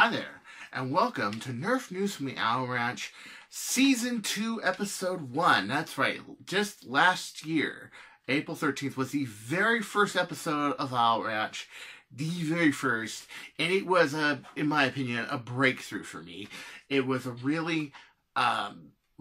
Hi there, and welcome to Nerf News from the Owl Ranch, Season 2, Episode 1. That's right, just last year, April 13th, was the very first episode of Owl Ranch. The very first. And it was, in my opinion, a breakthrough for me. It was a really,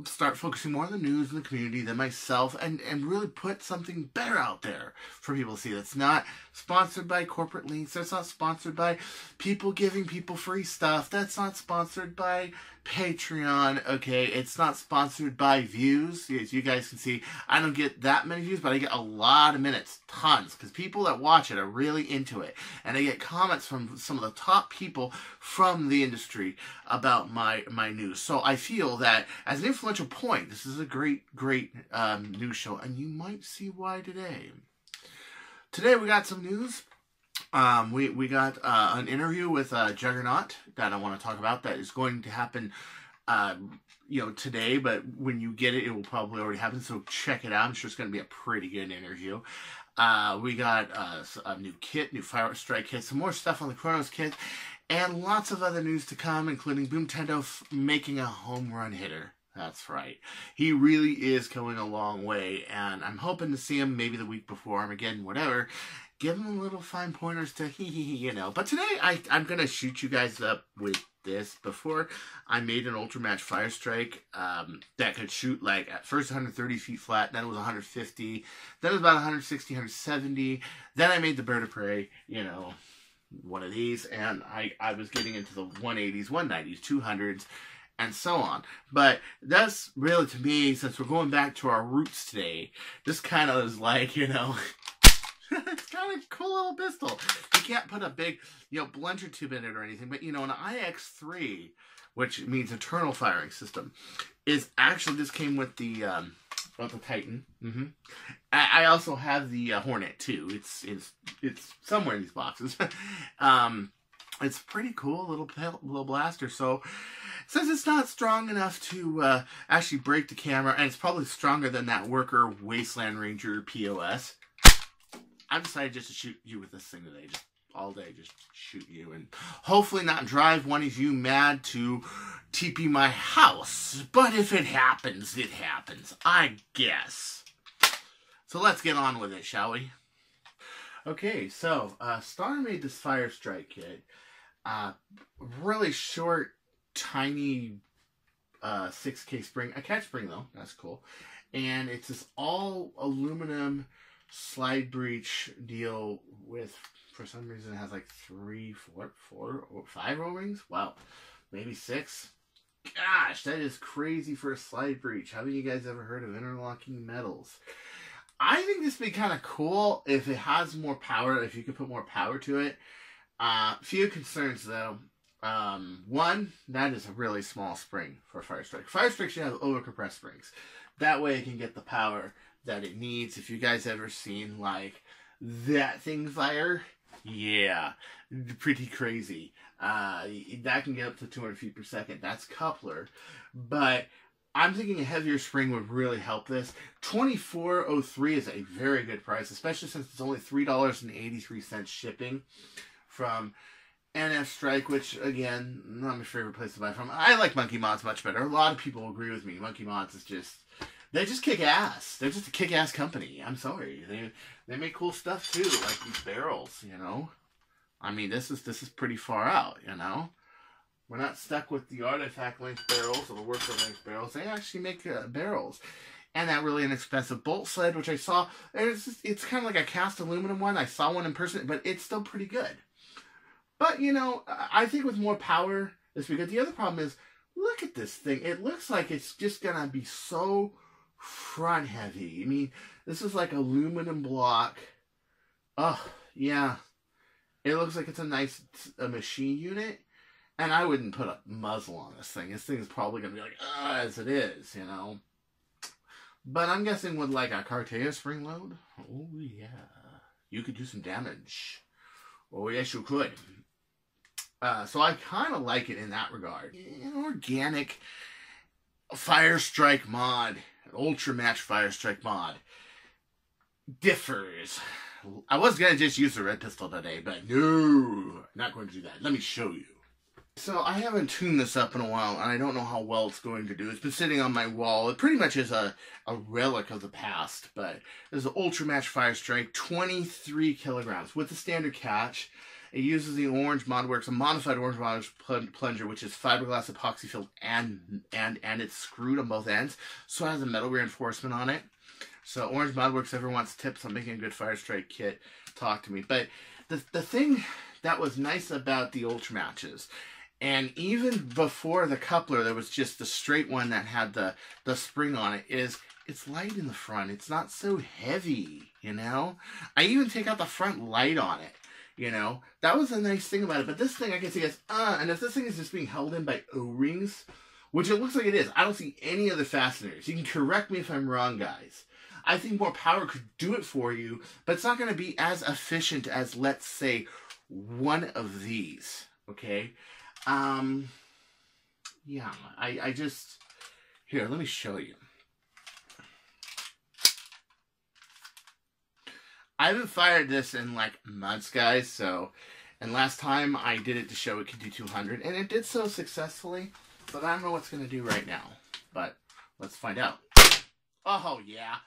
start focusing more on the news and the community than myself, and really put something better out there for people to see. That's not sponsored by corporate links. That's not sponsored by people giving people free stuff. That's not sponsored by Patreon. Okay, it's not sponsored by views. As you guys can see, I don't get that many views, but I get a lot of minutes, tons, because people that watch it are really into it, and I get comments from some of the top people from the industry about my news. So I feel that as an influential point, this is a great news show, and you might see why today. Today we got some news. We got an interview with Juggernaut that I want to talk about that is going to happen, today, but when you get it, it will probably already happen, so check it out. I'm sure it's going to be a pretty good interview. We got a new kit, new Firestrike kit, some more stuff on the Chronos kit, and lots of other news to come, including Boomtendo making a home run hitter. That's right. He really is going a long way, and I'm hoping to see him maybe the week before Armageddon, whatever. Give him a little fine pointers to But today, I'm going to shoot you guys up with this. Before, I made an Ultramatch Firestrike that could shoot, like, at first 130 feet flat, then it was 150, then it was about 160, 170. Then I made the Bird of Prey, one of these, and I was getting into the 180s, 190s, 200s, and so on. But that's really, to me, since we're going back to our roots today, this kind of is like, it's kind of a cool little pistol. You can't put a big, plunger tube in it or anything, but, an IX3, which means internal firing system, is actually, this came with the Titan. I also have the Hornet, too. It's somewhere in these boxes. It's pretty cool, little blaster. So, since it's not strong enough to actually break the camera, and it's probably stronger than that Worker Wasteland Ranger POS, I've decided just to shoot you with this thing today. Just all day, just shoot you, and hopefully not drive one of you mad to TP my house. But if it happens, it happens, I guess. So let's get on with it, shall we? Okay, so Star made this Firestrike kit. Really short, tiny 6K spring. A catch spring, though. That's cool. And it's this all aluminum Slidebreech deal with, for some reason, it has like 3, 4, or 5 O-rings. Wow. Maybe 6. Gosh, that is crazy for a Slidebreech. Haven't you guys ever heard of interlocking metals? I think this would be kind of cool if it has more power, if you could put more power to it. Few concerns, though. One, that is a really small spring for a Firestrike. Firestrike should have overcompressed springs. That way it can get the power that it needs. If you guys ever seen, like, that thing fire, yeah, pretty crazy. That can get up to 200 feet per second. That's coupler. But I'm thinking a heavier spring would really help this. $24.03 is a very good price, especially since it's only $3.83 shipping from NFStrike, which, again, not my favorite place to buy from. I like Monkey Mods much better. A lot of people agree with me. Monkey Mods is just, they just kick ass. They're just a kick-ass company. I'm sorry. They make cool stuff, too, like these barrels, I mean, this is pretty far out, We're not stuck with the artifact length barrels or the worker length barrels. They actually make barrels. And that really inexpensive bolt sled, which I saw, it's kind of like a cast aluminum one. I saw one in person, but it's still pretty good. But, I think with more power, this would be good. The other problem is, look at this thing. It looks like it's just going to be so front heavy. I mean, this is like aluminum block. Oh, yeah. It looks like it's a nice machine unit. And I wouldn't put a muzzle on this thing. This thing is probably going to be like, as it is, But I'm guessing with like a Cartaya spring load, oh yeah, you could do some damage. Oh yes, you could. So I kind of like it in that regard. An organic Firestrike mod, an Ultramatch Firestrike mod, differs. I was going to just use the red pistol today, but no, not going to do that. Let me show you. So I haven't tuned this up in a while, and I don't know how well it's going to do. It's been sitting on my wall. It pretty much is a relic of the past, but this is an Ultramatch Firestrike, 23 kilograms with the standard catch. It uses the Orange Modworks, a modified Orange Modworks plunger, which is fiberglass epoxy filled and it's screwed on both ends, so it has a metal reinforcement on it. So Orange Modworks, if everyone wants tips on making a good Firestrike kit, talk to me. But the thing that was nice about the Ultramatches, and even before the coupler, there was just the straight one that had the spring on it, is it's light in the front. It's not so heavy, you know? I even take out the front light on it, you know? That was a nice thing about it. But this thing, I can see as, and if this thing is just being held in by O-rings, which it looks like it is, I don't see any other fasteners. You can correct me if I'm wrong, guys. I think more power could do it for you, but it's not going to be as efficient as, let's say, one of these, okay? Yeah, I just, here, let me show you. I haven't fired this in like months, guys, so, and last time I did it to show it could do 200, and it did so successfully, but I don't know what's going to do right now, but let's find out. Oh, yeah.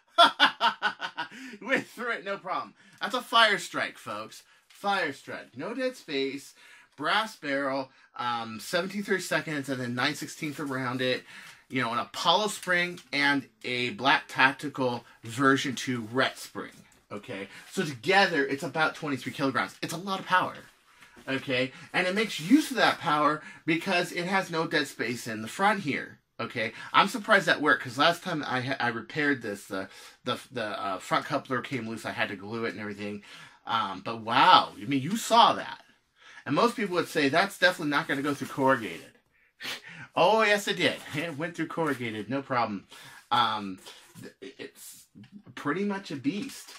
Went through it, no problem. That's a Firestrike, folks. Firestrike. No dead space. Brass barrel, 17/32 and then 9/16 around it, you know, an Apollo spring and a Black Tactical version 2 Ret spring, okay? So together, it's about 23 kilograms. It's a lot of power, okay? And it makes use of that power because it has no dead space in the front here, okay? I'm surprised that worked because last time I repaired this, the front coupler came loose. I had to glue it and everything. But wow, I mean, you saw that. And most people would say, that's definitely not going to go through corrugated. Oh, yes, it did. It went through corrugated, no problem. It's pretty much a beast.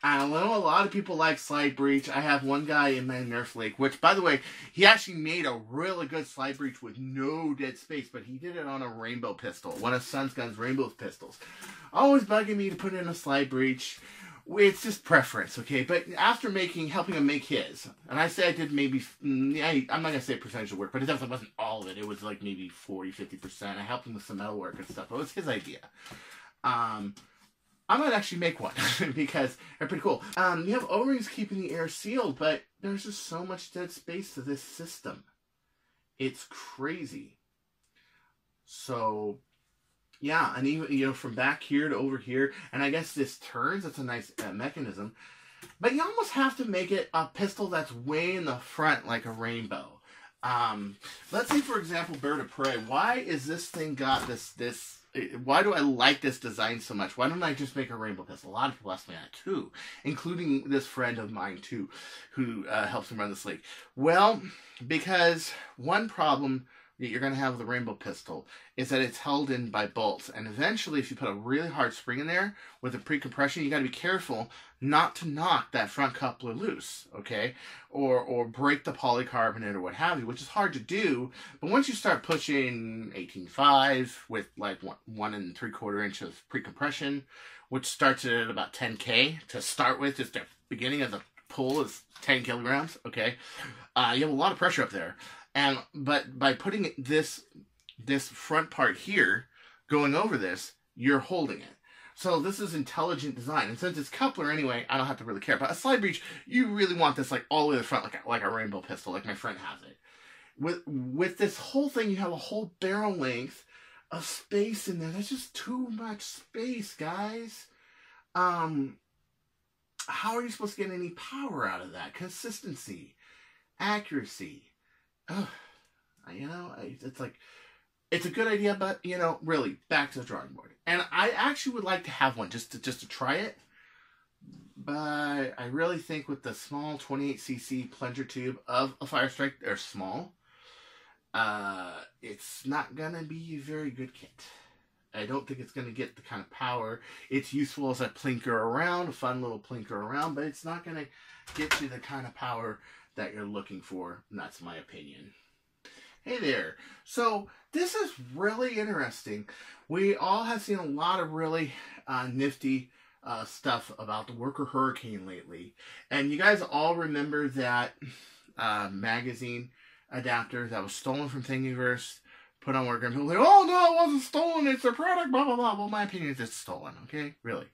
I know a lot of people like Slidebreech. I have one guy in my Nerf Lake, which, by the way, he actually made a really good Slidebreech with no dead space, but he did it on a rainbow pistol, one of Sun's Gun's rainbow pistols. Always bugging me to put in a Slidebreech. It's just preference, okay? But after helping him make his, and I say I did maybe, I'm not going to say percentage of work, but it definitely wasn't all of it. It was like maybe 40, 50%. I helped him with some metal work and stuff. It was his idea. I might actually make one because they're pretty cool. You have O-rings keeping the air sealed, but there's just so much dead space to this system. It's crazy. So, yeah, and even, you know, from back here to over here, and I guess this turns. It's a nice mechanism. But you almost have to make it a pistol that's way in the front like a rainbow. Let's say, for example, Bird of Prey. Why is this thing got this? Why do I like this design so much? Why don't I just make a rainbow pistol? A lot of people ask me that too, including this friend of mine too, who helps me run this league. Well, because one problem that you're going to have with the rainbow pistol is that it's held in by bolts, and eventually if you put a really hard spring in there with a pre-compression, you got to be careful not to knock that front coupler loose, okay, or break the polycarbonate or what have you, which is hard to do. But once you start pushing 18.5 with like 1 3/4 inch of pre-compression, which starts at about 10K to start with, just the beginning of the pull is 10 kilograms, okay, you have a lot of pressure up there. But by putting this front part here, going over this, you're holding it. So this is intelligent design. And since it's coupler anyway, I don't have to really care. But a Slidebreech, you really want this like all the way to the front, like a rainbow pistol, like my friend has it. With this whole thing, you have a whole barrel length of space in there. That's just too much space, guys. How are you supposed to get any power out of that? Consistency, accuracy. Oh, you know, it's like, it's a good idea, but, you know, really, back to the drawing board. And I actually would like to have one just to try it. But I really think with the small 28cc plunger tube of a Firestrike, they're small, it's not going to be a very good kit. I don't think it's going to get the kind of power. It's useful as a plinker around, a fun little plinker around, but it's not going to get you the kind of power that you're looking for, and that's my opinion. Hey there. So this is really interesting. We all have seen a lot of really nifty stuff about the Worker Hurricane lately, and you guys all remember that magazine adapter that was stolen from Thingiverse, put on work, and people like, oh no, it wasn't stolen, it's their product, blah, blah, blah. Well, my opinion is it's stolen, okay? Really.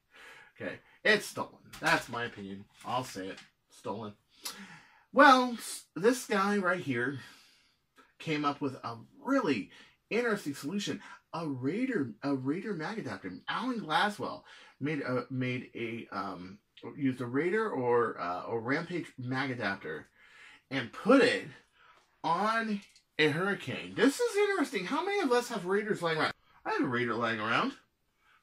Okay. It's stolen. That's my opinion. I'll say it. Stolen. Well, this guy right here came up with a really interesting solution. A Raider mag adapter. Alan Glaswell used a Raider or Rampage mag adapter and put it on a Hurricane. This is interesting. How many of us have Raiders lying around? I have a Raider lying around.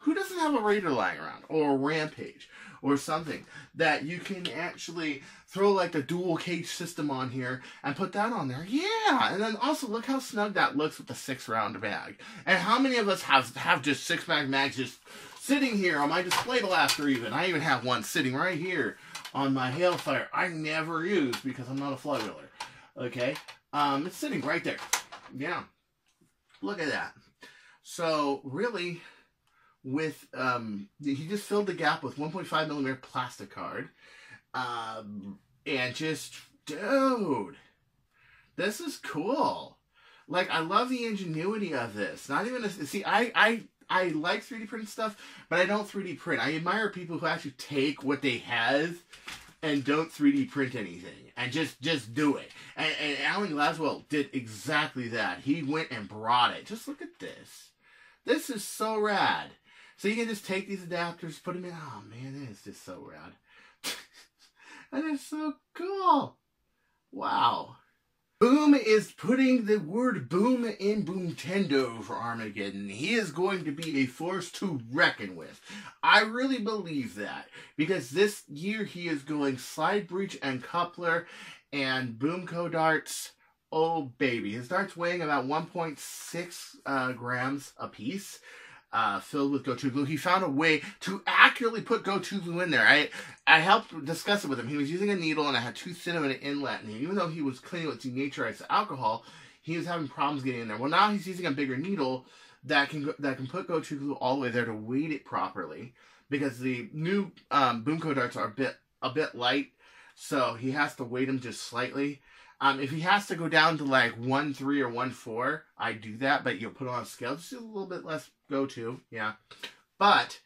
Who doesn't have a Raider lying around? Or a Rampage? Or something that you can actually throw like the dual cage system on here and put that on there. Yeah! And then also look how snug that looks with the 6-round mag. And how many of us have just 6-mag mags just sitting here on my display blaster even? I even have one sitting right here on my Hailfire. I never use because I'm not a flywheeler. Okay? It's sitting right there. Yeah. Look at that. So really, with he just filled the gap with 1.5mm plastic card, and just, dude, this is cool. Like, I love the ingenuity of this. Not even see, I like 3D print stuff, but I don't 3D print. I admire people who actually take what they have and don't 3D print anything and just do it. And Alan Glaswell did exactly that. He went and brought it. Just look at this. This is so rad. So you can just take these adapters, put them in. Oh man, that is just so rad. That is so cool. Wow. Boom is putting the word boom in Boomtendo for Armageddon. He is going to be a force to reckon with. I really believe that. Because this year he is going Slidebreech and Coupler and Boomco darts. Oh baby. His darts weighing about 1.6 grams a piece. Filled with Go-To glue. He found a way to accurately put Go-To glue in there. I helped discuss it with him. He was using a needle and I had too thin of an inlet. And even though he was cleaning with denaturized alcohol, he was having problems getting in there. Well, now he's using a bigger needle that can put Go-To glue all the way there to weight it properly. Because the new Boomco darts are a bit light, so he has to weight them just slightly. If he has to go down to like 1.3 or 1.4, I do that, but you'll put on a scale, just a little bit less Go-To, yeah. But,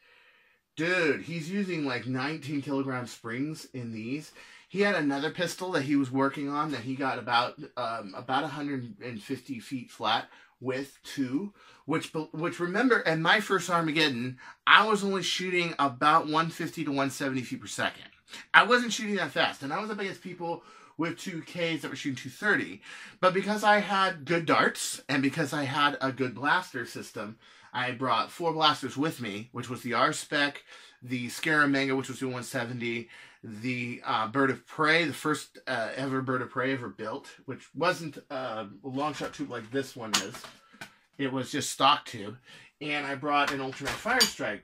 dude, he's using like 19 kilogram springs in these. He had another pistol that he was working on that he got about 150 feet flat with too, which remember, in my first Armageddon, I was only shooting about 150 to 170 feet per second. I wasn't shooting that fast, and I was up against people with 2Ks that were shooting 230. But because I had good darts, and because I had a good blaster system, I brought 4 blasters with me, which was the R-Spec, the Scaramanga, which was doing 170, the Bird of Prey, the first ever Bird of Prey ever built, which wasn't a long shot tube like this one is. It was just stock tube. And I brought an Ultramatch Firestrike,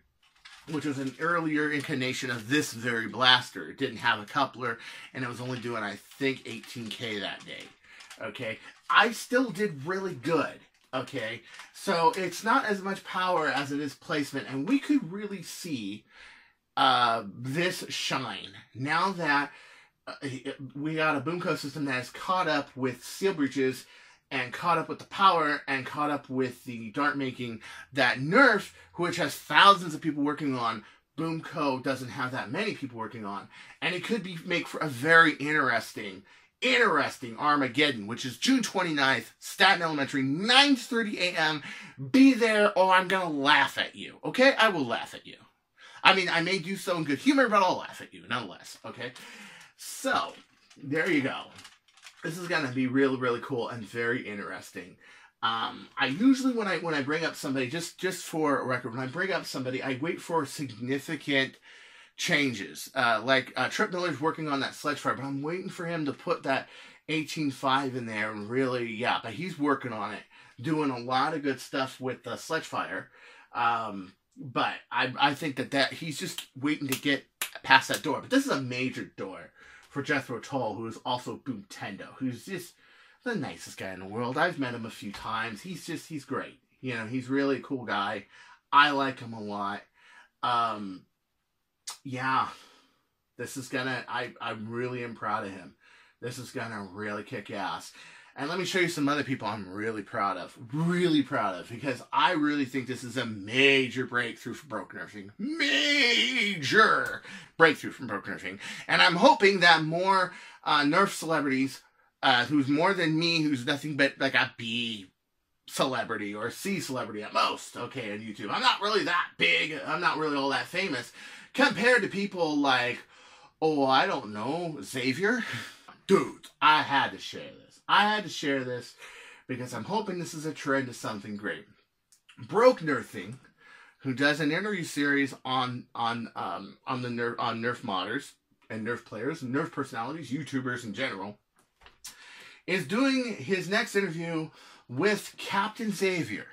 which was an earlier incarnation of this very blaster. It didn't have a coupler, and it was only doing, I think, 18K that day. Okay? I still did really good. Okay? So, it's not as much power as it is placement, and we could really see this shine. Now that we got a Boomco system that has caught up with seal breaches, and caught up with the power, and caught up with the dart making that Nerf, which has thousands of people working on, Boomco doesn't have that many people working on. And it could make for a very interesting Armageddon, which is June 29th, Staten Elementary, 9:30 a.m. Be there or I'm gonna laugh at you, okay? I will laugh at you. I mean, I may do so in good humor, but I'll laugh at you, nonetheless, okay? So, there you go. This is gonna be really, really cool and very interesting. I usually, when I bring up somebody, just for a record, when I bring up somebody, I wait for significant changes. Like Trip Miller's working on that Sledgefire, but I'm waiting for him to put that 18.5 in there and really, yeah, but he's working on it, doing a lot of good stuff with the Sledgefire. But I think that he's just waiting to get past that door. But this is a major door for Jethro Tull, who is also Boomtendo, who's just the nicest guy in the world. I've met him a few times. He's great. You know, he's really a cool guy. I like him a lot. Yeah, this is gonna, I really am proud of him. This is gonna really kick ass. And let me show you some other people I'm really proud of, because I really think this is a major breakthrough for broken nerfing. Major breakthrough from broken nerfing. And I'm hoping that more Nerf celebrities, who's more than me, who's nothing but like a B celebrity or C celebrity at most, okay, on YouTube. I'm not really that big. I'm not really all that famous compared to people like, oh, I don't know, Xavier. Dude, I had to share this. I had to share this because I'm hoping this is a trend to something great. Broke Nerfing, who does an interview series on Nerf modders and Nerf players, and Nerf personalities, YouTubers in general, is doing his next interview with Captain Xavier.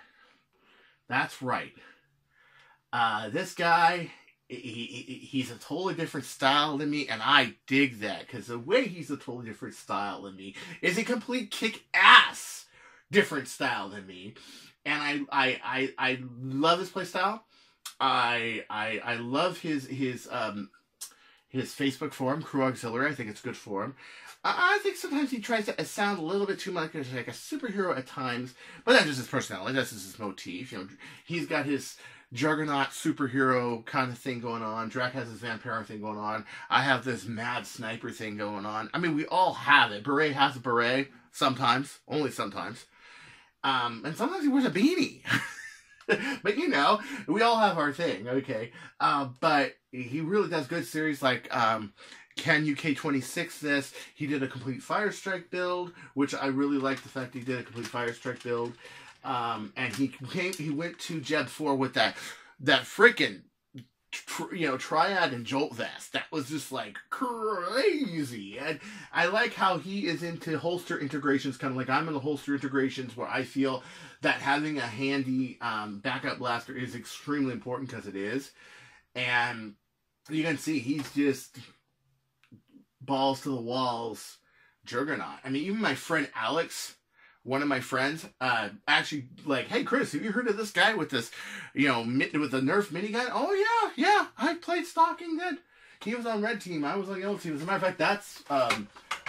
That's right. This guy, he's a totally different style than me, and I dig that, because the way he's a totally different style than me is a complete kick-ass different style than me. And I love his play style. I love his Facebook forum, Crew Auxiliary. I think it's good for him. I think sometimes he tries to sound a little bit too much like a superhero at times, but that's just his personality. That's just his motif. You know, he's got his Juggernaut superhero kind of thing going on. Drac has his vampire thing going on. I have this mad sniper thing going on. I mean, we all have it. Beret has a beret sometimes, only sometimes, and sometimes he wears a beanie. But you know, we all have our thing, okay? But he really does good series like Can UK26 this? He did a complete Firestrike build, which I really like the fact he did a complete Firestrike build. And he went to Jeb 4 with that freaking Triad and Jolt vest. That was just like crazy. And I like how he is into holster integrations, kind of like I'm in the holster integrations, where I feel that having a handy backup blaster is extremely important, because it is. And you can see he's just balls to the walls Juggernaut. I mean, even my friend Alex, one of my friends, actually like, hey Chris, have you heard of this guy with this, with the Nerf minigun? Oh yeah, I played Stalking Dead. He was on red team. I was on yellow team. As a matter of fact,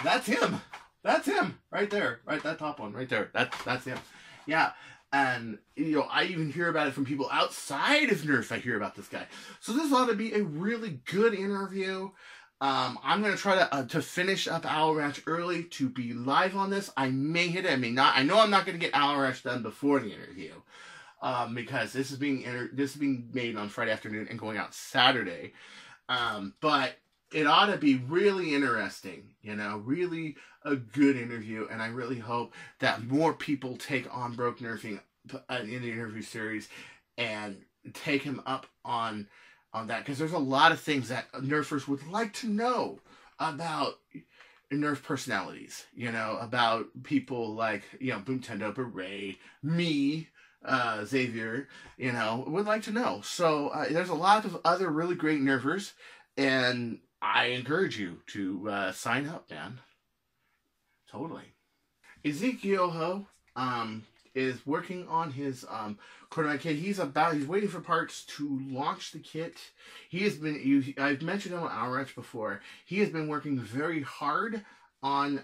that's him. That's him right there, right, that top one right there. That's him. Yeah. And, I even hear about it from people outside of Nerf. I hear about this guy. So this ought to be a really good interview. I'm going to try to finish up Owl Ranch early to be live on this. I may hit it, I may not. I know I'm not going to get Owl Ranch done before the interview, because this is being made on Friday afternoon and going out Saturday. But it ought to be really interesting, really a good interview. And I really hope that more people take on Broke Nerfing in the interview series and take him up on that, because there's a lot of things that Nerfers would like to know about Nerf personalities, about people like, Boomtendo, Beret, me, Xavier, would like to know. So there's a lot of other really great Nerfers, and I encourage you to sign up, man. Totally. Ezekiel is working on his Chrono Mag kit. He's waiting for parts to launch the kit. I've mentioned him on Owl Ranch before. He has been working very hard on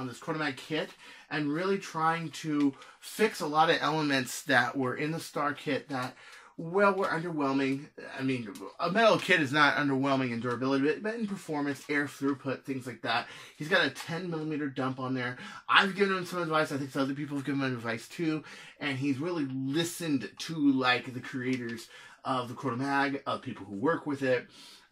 this Chrono Mag kit, and really trying to fix a lot of elements that were in the Star kit that, well, were underwhelming. I mean, a metal kit is not underwhelming in durability, but in performance, air throughput, things like that. He's got a 10mm dump on there. I've given him some advice. I think some other people have given him advice too. And he's really listened to, like, the creators of the Chrono Mag, of people who work with it,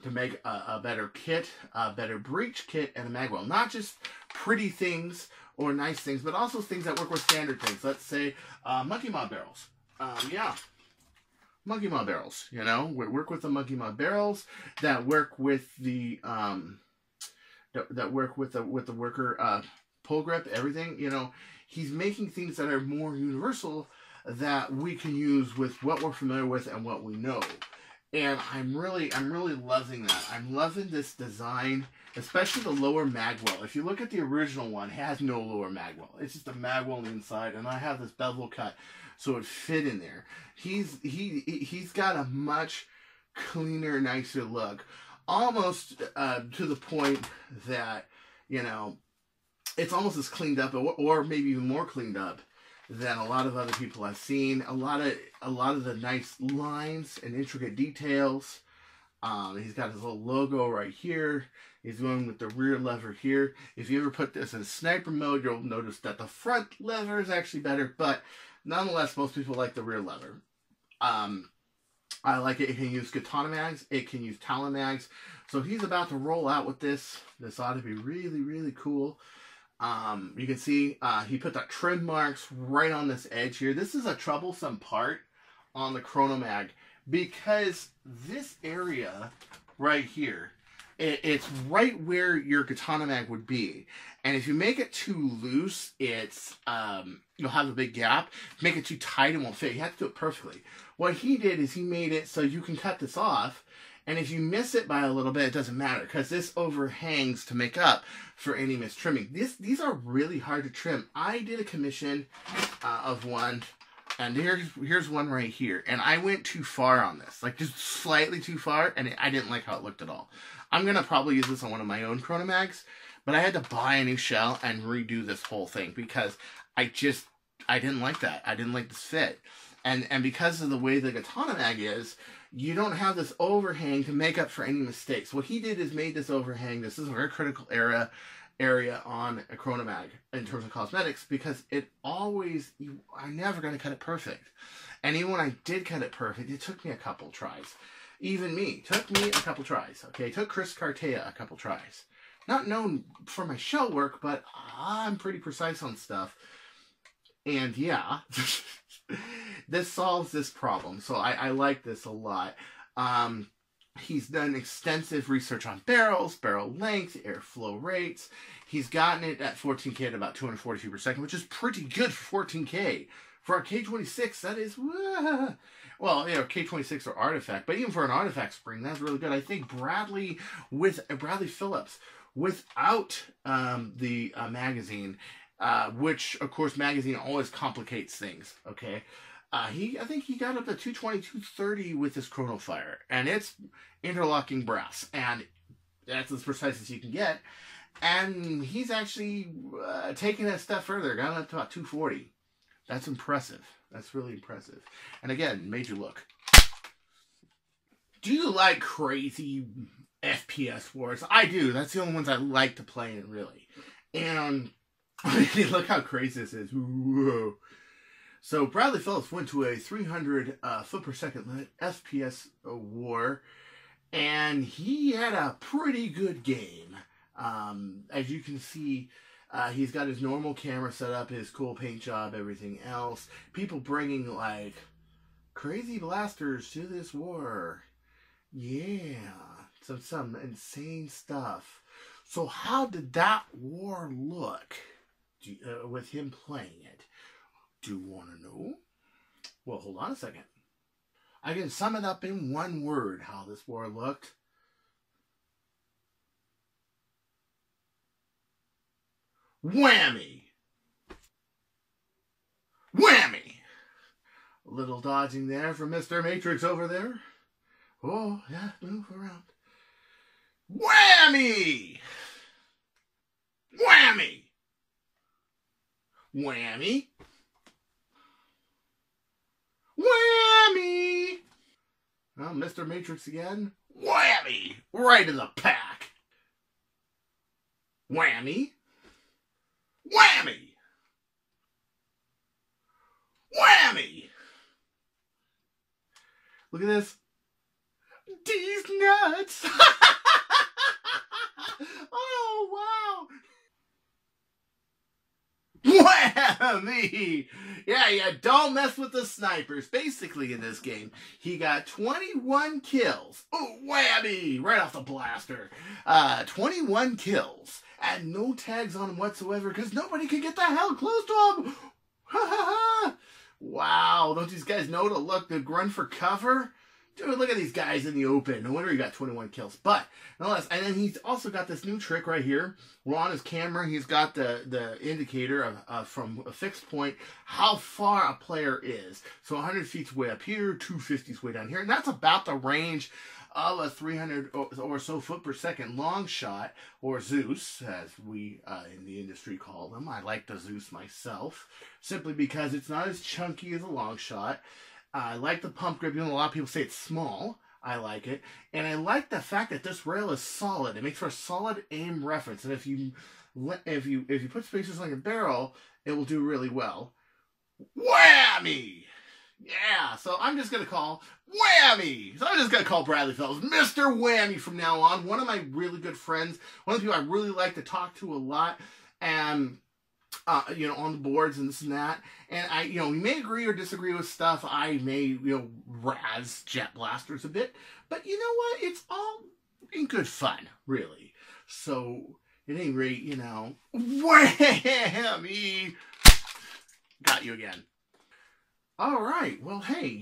to make a better kit, a better breech kit, and a mag well. Not just pretty things or nice things, but also things that work with standard things. Let's say Monkey Mod barrels. Monkey Mod barrels, work with the Monkey Mod barrels that work with the worker pull grip, everything. He's making things that are more universal that we can use with what we're familiar with and what we know. And I'm really loving that. I'm loving this design, especially the lower magwell. If you look at the original one, it has no lower magwell. It's just a magwell on the inside, and I have this bevel cut so it fit in there. He's got a much cleaner, nicer look, almost to the point that it's almost as cleaned up, or maybe even more cleaned up than a lot of other people I've seen. A lot of the nice lines and intricate details. He's got his little logo right here. He's going with the rear lever here. If you ever put this in sniper mode, you'll notice that the front lever is actually better, but nonetheless, most people like the rear lever. I like it. It can use katana mags. It can use talon mags. So he's about to roll out with this. This ought to be really, really cool. You can see he put the trim marks right on this edge here. This is a troublesome part on the Chrono Mag because this area right here, it's right where your katana mag would be. And if you make it too loose, it's you'll have a big gap. Make it too tight, it won't fit. You have to do it perfectly. What he did is he made it so you can cut this off, and if you miss it by a little bit, it doesn't matter because this overhangs to make up for any missed trimming. These are really hard to trim. I did a commission of one, and here's one right here, and I went too far on this, like just slightly too far, and I didn't like how it looked at all. I'm gonna probably use this on one of my own Chrono Mags, but I had to buy a new shell and redo this whole thing because I didn't like that. I didn't like this fit. And because of the way the katana mag is, you don't have this overhang to make up for any mistakes. What he did is made this overhang. This is a very critical area on a Chrono Mag in terms of cosmetics because it always, I'm never going to cut it perfect. And even when I did cut it perfect, it took me a couple tries. Even me, took me a couple tries. Okay, it took Chris Cartaya a couple tries. Not known for my shell work, but I'm pretty precise on stuff. And yeah, this solves this problem. So I like this a lot. He's done extensive research on barrels, barrel length, airflow rates. He's gotten it at 14K at about 240 feet per second, which is pretty good for 14K. For a K26, that is, well, you know, K26 or Artifact, but even for an Artifact spring, that's really good. I think Bradley Phillips, without the magazine, which, of course, magazine always complicates things, okay? I think he got up to 220, 230 with his Chrono Fire, and it's interlocking brass, and that's as precise as you can get. And he's actually taking that step further, got up to about 240. That's impressive. That's really impressive. And again, made you look. Do you like crazy FPS wars? I do. That's the only ones I like to play in, really. And look how crazy this is. Whoa. So Bradley Phillips went to a 300 foot per second FPS war, and he had a pretty good game. As you can see, he's got his normal camera set up, his cool paint job, everything else. People bringing like crazy blasters to this war. Yeah, some insane stuff. So how did that war look with him playing it? Do you want to know? Well, hold on a second. I can sum it up in one word, how this war looked. Whammy! Whammy! A little dodging there from Mr. Matrix over there. Oh, yeah, move around. Whammy! Whammy! Whammy! Whammy! Well, Mr. Matrix again. Whammy! Right in the pack. Whammy! Whammy! Whammy! Look at this. These nuts! Oh, wow! Whammy! Yeah, don't mess with the snipers. Basically, in this game, he got 21 kills. Oh, whammy! Right off the blaster. 21 kills. And no tags on him whatsoever, because nobody can get the hell close to him. Ha ha ha! Wow, don't these guys know to look, to run for cover? dude, look at these guys in the open. No wonder he got 21 kills. But nonetheless, and then he's also got this new trick right here. We're on his camera. He's got the indicator of from a fixed point how far a player is. So 100 feet's way up here, 250's way down here, and that's about the range of a 300 or so foot per second long shot, or Zeus, as we in the industry call them. I like the Zeus myself, simply because it's not as chunky as a long shot. I like the pump grip, even though a lot of people say it's small. I like it. And I like the fact that this rail is solid. It makes for a solid aim reference. And if you put spacers on your barrel, it will do really well. Whammy! Yeah, so I'm just going to call Whammy. So I'm just going to call Bradley Fellows Mr. Whammy from now on. One of my really good friends. One of the people I really like to talk to a lot. And you know, on the boards and this and that. And we may agree or disagree with stuff. I may, razz Jet Blasters a bit. But you know what? It's all in good fun, really. So, at any rate, whammy! Got you again. All right. Well, hey,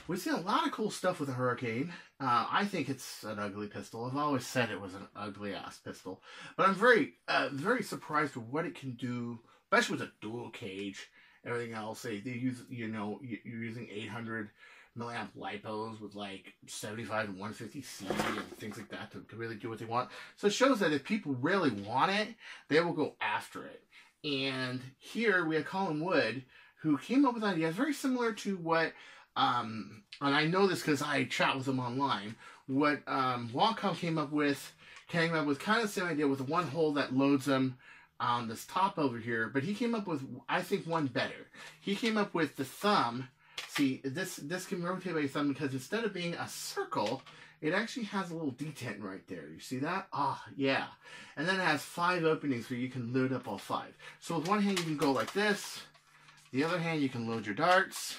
we've seen a lot of cool stuff with the Hurricane. I think it's an ugly pistol. I've always said it was an ugly-ass pistol. But I'm very, very surprised with what it can do, especially with a dual cage, everything else. They use, you're using 800 milliamp lipos with like 75 and 150 C and things like that to really do what they want. So it shows that if people really want it, they will go after it. And here we have Colin Wood, who came up with ideas very similar to what, and I know this because I chat with him online, what Wacom came up with kind of the same idea with the one hole that loads them on this top over here, but he came up with, I think, one better. He came up with the thumb. See, this can rotate by your thumb because instead of being a circle, it actually has a little detent right there. You see that? Ah, yeah. And then it has 5 openings where you can load up all 5. So with one hand you can go like this. The other hand you can load your darts.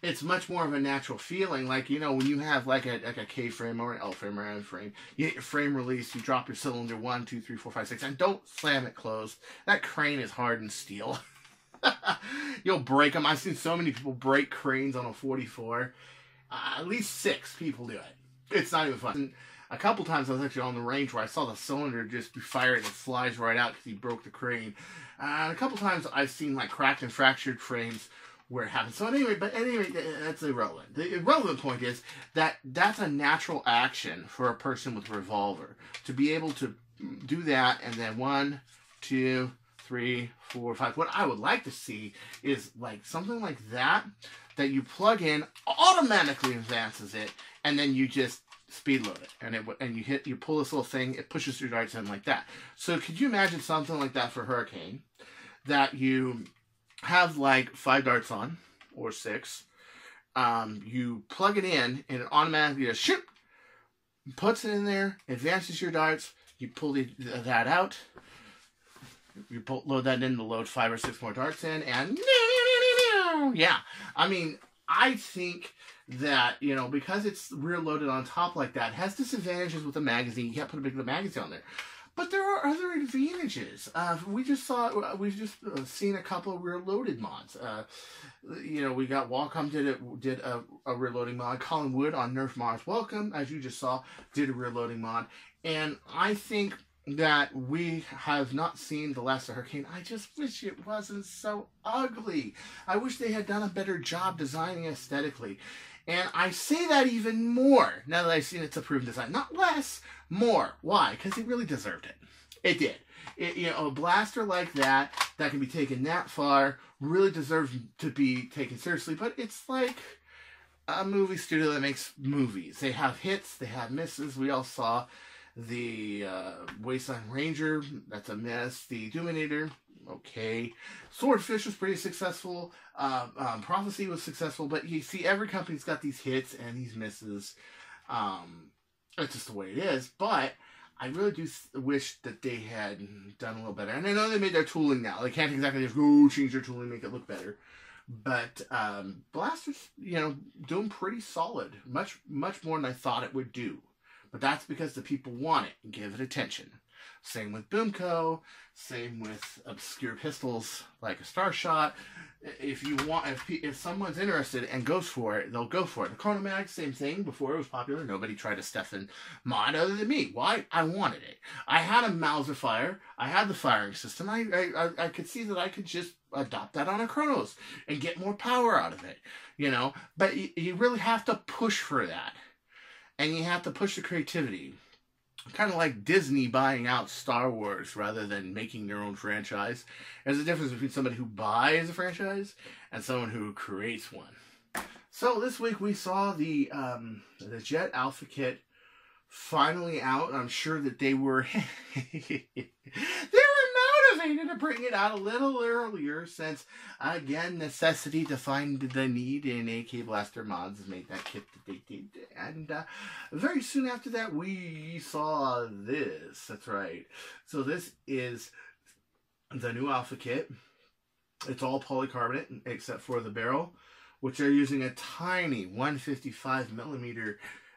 It's much more of a natural feeling, like, when you have like a K-frame or an L-frame or an N-frame, you get your frame release, you drop your cylinder 1, 2, 3, 4, 5, 6, and don't slam it closed. That crane is hardened steel. You'll break them. I've seen so many people break cranes on a 44. At least 6 people do it. It's not even fun. And a couple times I was actually on the range where I saw the cylinder just be fired and it flies right out because he broke the crane. And a couple times I've seen like cracked and fractured frames where it happens. So anyway, that's irrelevant. The irrelevant point is that that's a natural action for a person with a revolver. To be able to do that and then 1, 2, 3, 4, 5. What I would like to see is like something like that you plug in, automatically advances it, and then you just speed load it, and you pull this little thing, it pushes your darts in like that. So could you imagine something like that for Hurricane, that you have like 5 darts on, or 6, you plug it in, and it automatically just shoot, puts it in there, advances your darts, you pull that out, you load that in to load 5 or 6 more darts in, and yeah, I mean, I think that, because it's rear loaded on top like that, it has disadvantages with the magazine. You can't put a big magazine on there. But there are other advantages. We've just seen a couple of rear loaded mods. We got Wacom did a rear loading mod. Colin Wood on Nerf Mods Welcome, as you just saw, did a rear loading mod. And I think that we have not seen the last of Hurricane. I just wish it wasn't so ugly. I wish they had done a better job designing aesthetically. And I say that even more now that I've seen its approved design. Not less, more. Why? Because it really deserved it. It did. A blaster like that can be taken that far really deserves to be taken seriously. But it's like a movie studio that makes movies. They have hits, they have misses. We all saw the Wasteland Ranger, that's a miss. The Dominator, okay. Swordfish was pretty successful. Prophecy was successful, but you see, every company's got these hits and these misses. It's just the way it is, but I really do wish that they had done a little better. And I know they made their tooling now. They can't exactly just go change their tooling, make it look better. But Blaster's, doing pretty solid. Much more than I thought it would do. But that's because the people want it and give it attention. Same with Boomco, same with obscure pistols like a Starshot, if you want, if someone's interested and goes for it, they'll go for it. The Chrono Mag, same thing. Before it was popular, nobody tried to Stefan mod other than me. Why? I wanted it. I had a Mauser fire. I had the firing system. I could see that I could just adopt that on a Chronos and get more power out of it, you know. But you really have to push for that, and you have to push the creativity. Kind of like Disney buying out Star Wars rather than making their own franchise. There's a difference between somebody who buys a franchise and someone who creates one. So this week we saw the Jet Alpha kit finally out. I'm sure that they were motivated to bring it out a little earlier, since again, necessity defined the need, and AK Blaster Mods made that kit that they did. And very soon after that we saw this. That's right. So this is the new Alpha kit. It's all polycarbonate except for the barrel, which they're using a tiny 155mm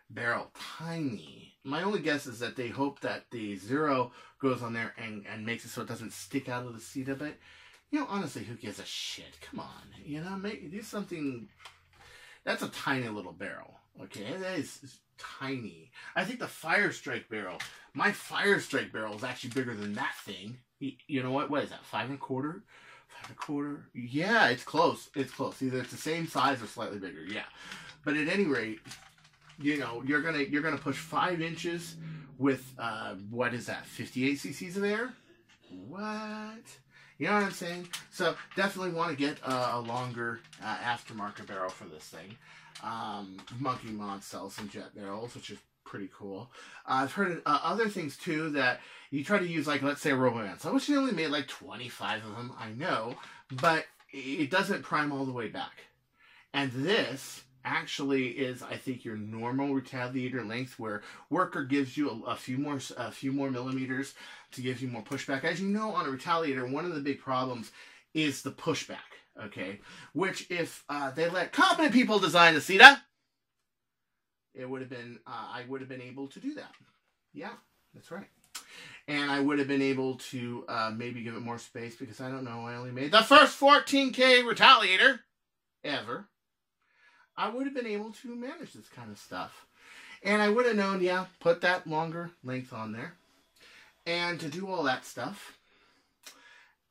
barrel. Tiny. My only guess is that they hope that the zero goes on there and makes it so it doesn't stick out of the CETA. But, you know, honestly, who gives a shit? Come on. You know, do something. That's a tiny little barrel. Okay, that is tiny. I think the Firestrike barrel, my Firestrike barrel is actually bigger than that thing. You know what? What is that? 5 1/4? 5 1/4? Yeah, it's close. It's close. Either it's the same size or slightly bigger. Yeah. But at any rate, you know, you're gonna push 5 inches with what is that? 58 cc's of air? What? You know what I'm saying? So definitely want to get a longer aftermarket barrel for this thing. Monkey Mod sells some jet barrels, which is pretty cool. I've heard other things too, that you try to use, like, let's say a RoboMan. So I wish you only made like 25 of them. I know, but it doesn't prime all the way back. And this actually is, I think, your normal retaliator length, where Worker gives you a few more millimeters to give you more pushback. As you know, on a retaliator, one of the big problems is the pushback. Okay, which if they let competent people design the CETA, it would have been I would have been able to do that. Yeah, that's right. And I would have been able to maybe give it more space, because I don't know, I only made the first 14K retaliator ever. I would have been able to manage this kind of stuff. And I would have known, yeah, put that longer length on there. And to do all that stuff.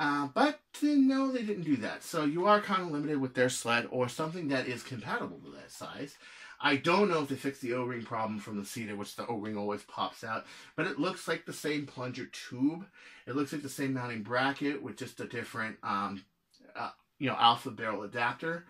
But no, they didn't do that. So you are kind of limited with their sled, or something that is compatible with that size. I don't know if they fixed the O-ring problem from the CETA, which the O-ring always pops out. But it looks like the same plunger tube. It looks like the same mounting bracket with just a different, alpha barrel adapter.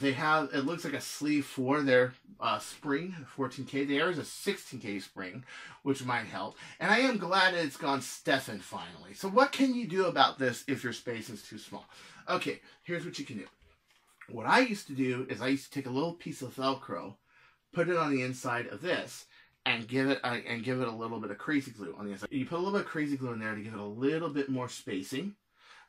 They have, it looks like a sleeve for their spring, 14K. There is a 16K spring, which might help. And I am glad that it's gone Stefan finally. So what can you do about this if your space is too small? Okay, here's what you can do. What I used to do is I used to take a little piece of Velcro, put it on the inside of this, and give it a little bit of crazy glue on the inside. You put a little bit of crazy glue in there to give it a little bit more spacing,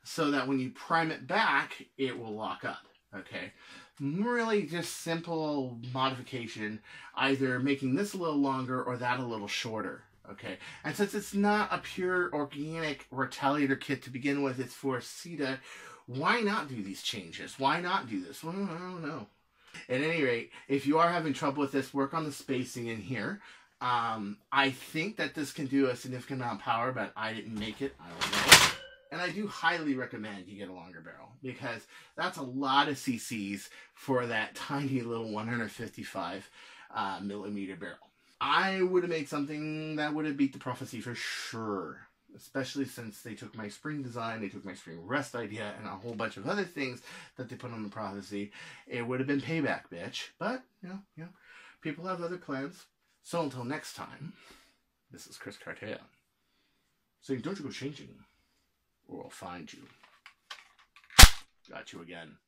so that when you prime it back, it will lock up. Okay, really just simple modification, either making this a little longer or that a little shorter. Okay, and since it's not a pure organic retaliator kit to begin with, it's for CETA, why not do these changes? Why not do this? Well, I don't know. At any rate, if you are having trouble with this, work on the spacing in here. I think that this can do a significant amount of power, but I didn't make it. I don't know. And I do highly recommend you get a longer barrel, because that's a lot of cc's for that tiny little 155 millimeter barrel. I would have made something that would have beat the Prophecy for sure, especially since they took my spring design, they took my spring rest idea, and a whole bunch of other things that they put on the Prophecy. It would have been payback, bitch. But, you know, people have other plans. So until next time, this is Chris Cartaya saying, don't you go changing, or I'll find you. Got you again.